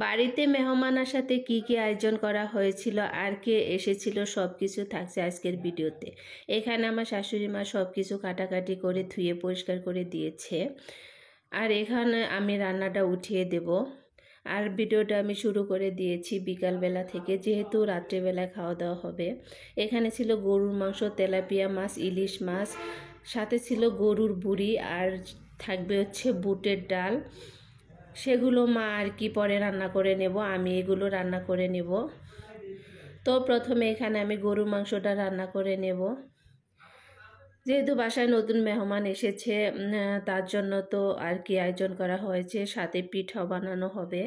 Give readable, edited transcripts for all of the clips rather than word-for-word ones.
বাড়িতে মেহমান আসাতে কি কি আয়োজন করা হয়েছিল আর কে এসেছিল সব কিছু থাকছে আজকের ভিডিওতে। এখানে আমার শাশুড়ি মা সব কিছু কাটাকাটি করে ধুয়ে পরিষ্কার করে দিয়েছে, আর এখানে আমি রান্নাটা উঠিয়ে দেব। আর ভিডিওটা আমি শুরু করে দিয়েছি বিকালবেলা থেকে, যেহেতু রাত্রেবেলা খাওয়া দাওয়া হবে। এখানে ছিল গরুর মাংস, তেলাপিয়া মাছ, ইলিশ মাছ, সাথে ছিল গরুর বুড়ি, আর থাকবে হচ্ছে বুটের ডাল। সেগুলো মা আর কি পরে রান্না করে নেব, আমি এগুলো রান্না করে নেব। তো প্রথমে এখানে আমি গরুর মাংসটা রান্না করে নেব। যেহেতু বাসায় নতুন মেহমান এসেছে, তার জন্য তো আর কি আয়োজন করা হয়েছে, সাথে পিঠাও বানানো হবে।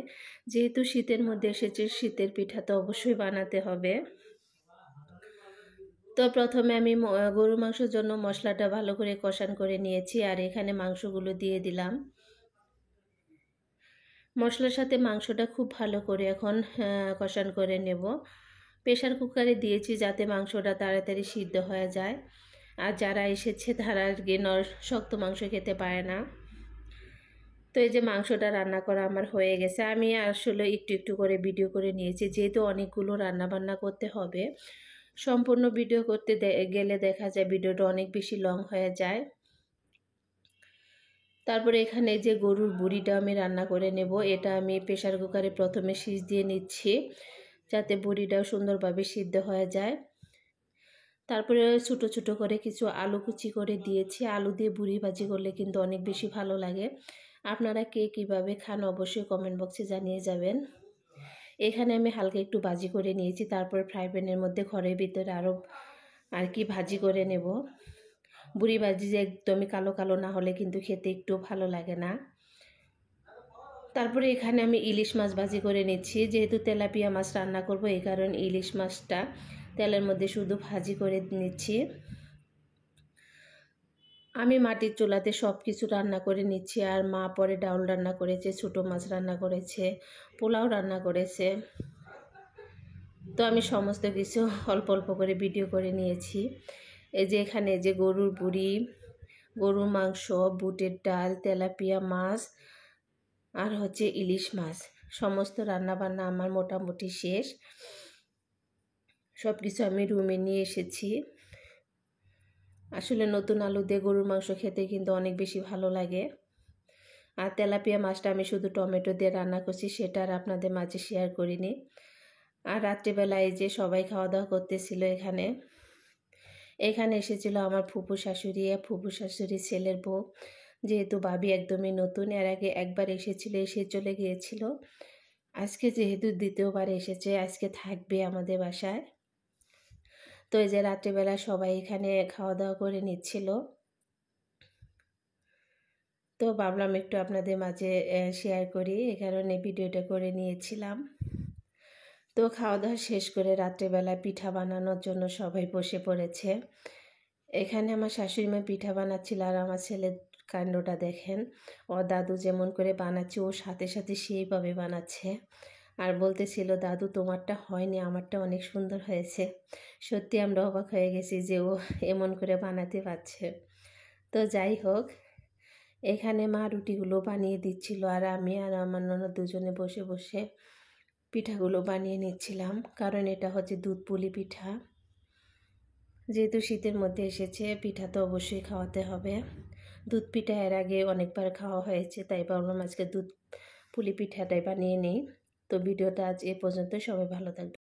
যেহেতু শীতের মধ্যে এসেছে, শীতের পিঠা তো অবশ্যই বানাতে হবে। তো প্রথমে আমি গরুর মাংসের জন্য মশলাটা ভালো করে কষান করে নিয়েছি, আর এখানে মাংসগুলো দিয়ে দিলাম। মশলার সাথে মাংসটা খুব ভালো করে এখন কষান করে নেব। প্রেশার কুকারে দিয়েছি যাতে মাংসটা তাড়াতাড়ি সিদ্ধ হয়ে যায়, আর যারা এসেছে তারা আর কি শক্ত মাংস খেতে পারে না। তো এই যে মাংসটা রান্না করা আমার হয়ে গেছে। আমি আসলে একটু একটু করে ভিডিও করে নিয়েছি, যেহেতু অনেকগুলো রান্না বান্না করতে হবে। সম্পূর্ণ ভিডিও করতে গেলে দেখা যায় ভিডিওটা অনেক বেশি লং হয়ে যায়। তারপরে এখানে যে গরুর বুড়িটা আমি রান্না করে নেব, এটা আমি প্রেশার কুকারে প্রথমে সিজ দিয়ে নিচ্ছি যাতে বুড়িটাও সুন্দরভাবে সিদ্ধ হয়ে যায়। তারপরে ছোটো ছোটো করে কিছু আলু কুচি করে দিয়েছি। আলু দিয়ে বুড়ি ভাজি করলে কিন্তু অনেক বেশি ভালো লাগে। আপনারা কে কীভাবে খান অবশ্যই কমেন্ট বক্সে জানিয়ে যাবেন। এখানে আমি হালকা একটু ভাজি করে নিয়েছি, তারপর ফ্রাই প্যানের মধ্যে ঘরের ভিতরে আরও আর কি ভাজি করে নেব। বুড়ি ভাজি যে একদমই কালো কালো না হলে কিন্তু খেতে একটু ভালো লাগে না। তারপরে এখানে আমি ইলিশ মাছ ভাজি করে নিচ্ছি, যেহেতু তেলাপিয়া মাছ রান্না করব এই কারণে ইলিশ মাছটা তেলের মধ্যে শুধু ভাজি করে নিচ্ছি। আমি মাটির চুলাতে সব কিছু রান্না করে নিচ্ছি, আর মা পরে ডাউল রান্না করেছে, ছোটো মাছ রান্না করেছে, পোলাও রান্না করেছে। তো আমি সমস্ত কিছু অল্প অল্প করে ভিডিও করে নিয়েছি। এই যে এখানে যে গরুর বুড়ি, গরুর মাংস, বুটের ডাল, তেলাপিয়া মাছ, আর হচ্ছে ইলিশ মাছ, সমস্ত রান্নাবান্না আমার মোটামুটি শেষ। সব কিছু আমি রুমে নিয়ে এসেছি। আসলে নতুন আলু দিয়ে গরুর মাংস খেতে কিন্তু অনেক বেশি ভালো লাগে। আর তেলাপিয়া মাছটা আমি শুধু টমেটো দিয়ে রান্না করছি, সেটা আর আপনাদের মাঝে শেয়ার করিনি। আর রাত্রিবেলায় যে সবাই খাওয়া দাওয়া করতেছিল এখানে এসেছিল আমার ফুপু শাশুড়ি ছেলের বউ। যেহেতু ভাবি একদমই নতুন, এর আগে একবার এসেছিল, এসে চলে গিয়েছিল। আজকে যেহেতু দ্বিতীয়বার এসেছে, আজকে থাকবে আমাদের বাসায়। তো এই যে রাত্রিবেলা সবাই এখানে খাওয়া দাওয়া করে নিচ্ছিল, তো ভাবলাম একটু আপনাদের মাঝে শেয়ার করি, এই কারণে ভিডিওটা করে নিয়েছিলাম। তো খাওয়া দাওয়া শেষ করে রাত্রেবেলা পিঠা বানানোর জন্য সবাই বসে পড়েছে। এখানে আমার শাশুড়ি মা পিঠা বানাচ্ছিল, আর আমার ছেলের কাণ্ডটা দেখেন। ও দাদু যেমন করে বানাচ্ছে ও সাথে সাথে সেইভাবে বানাচ্ছে, আর বলতেছিল দাদু তোমারটা হয়নি, আমারটা অনেক সুন্দর হয়েছে। সত্যি আমরা অবাক হয়ে গেছি যে ও এমন করে বানাতে পারছে। তো যাই হোক, এখানে মা রুটিগুলো বানিয়ে দিচ্ছিল, আর আমি আর আমার ননদ দুজনে বসে বসে পিঠাগুলো বানিয়ে নিচ্ছিলাম, কারণ এটা হচ্ছে দুধ পুলি পিঠা। যেহেতু শীতের মধ্যে এসেছে, পিঠা তো অবশ্যই খাওয়াতে হবে। দুধ পিঠা এর আগে অনেকবার খাওয়া হয়েছে, তাই ভাবলাম আজকে দুধ পুলি পিঠাটাই বানিয়ে নিই। তো ভিডিওটা আজ এ পর্যন্ত, সবাই ভালো থাকবে।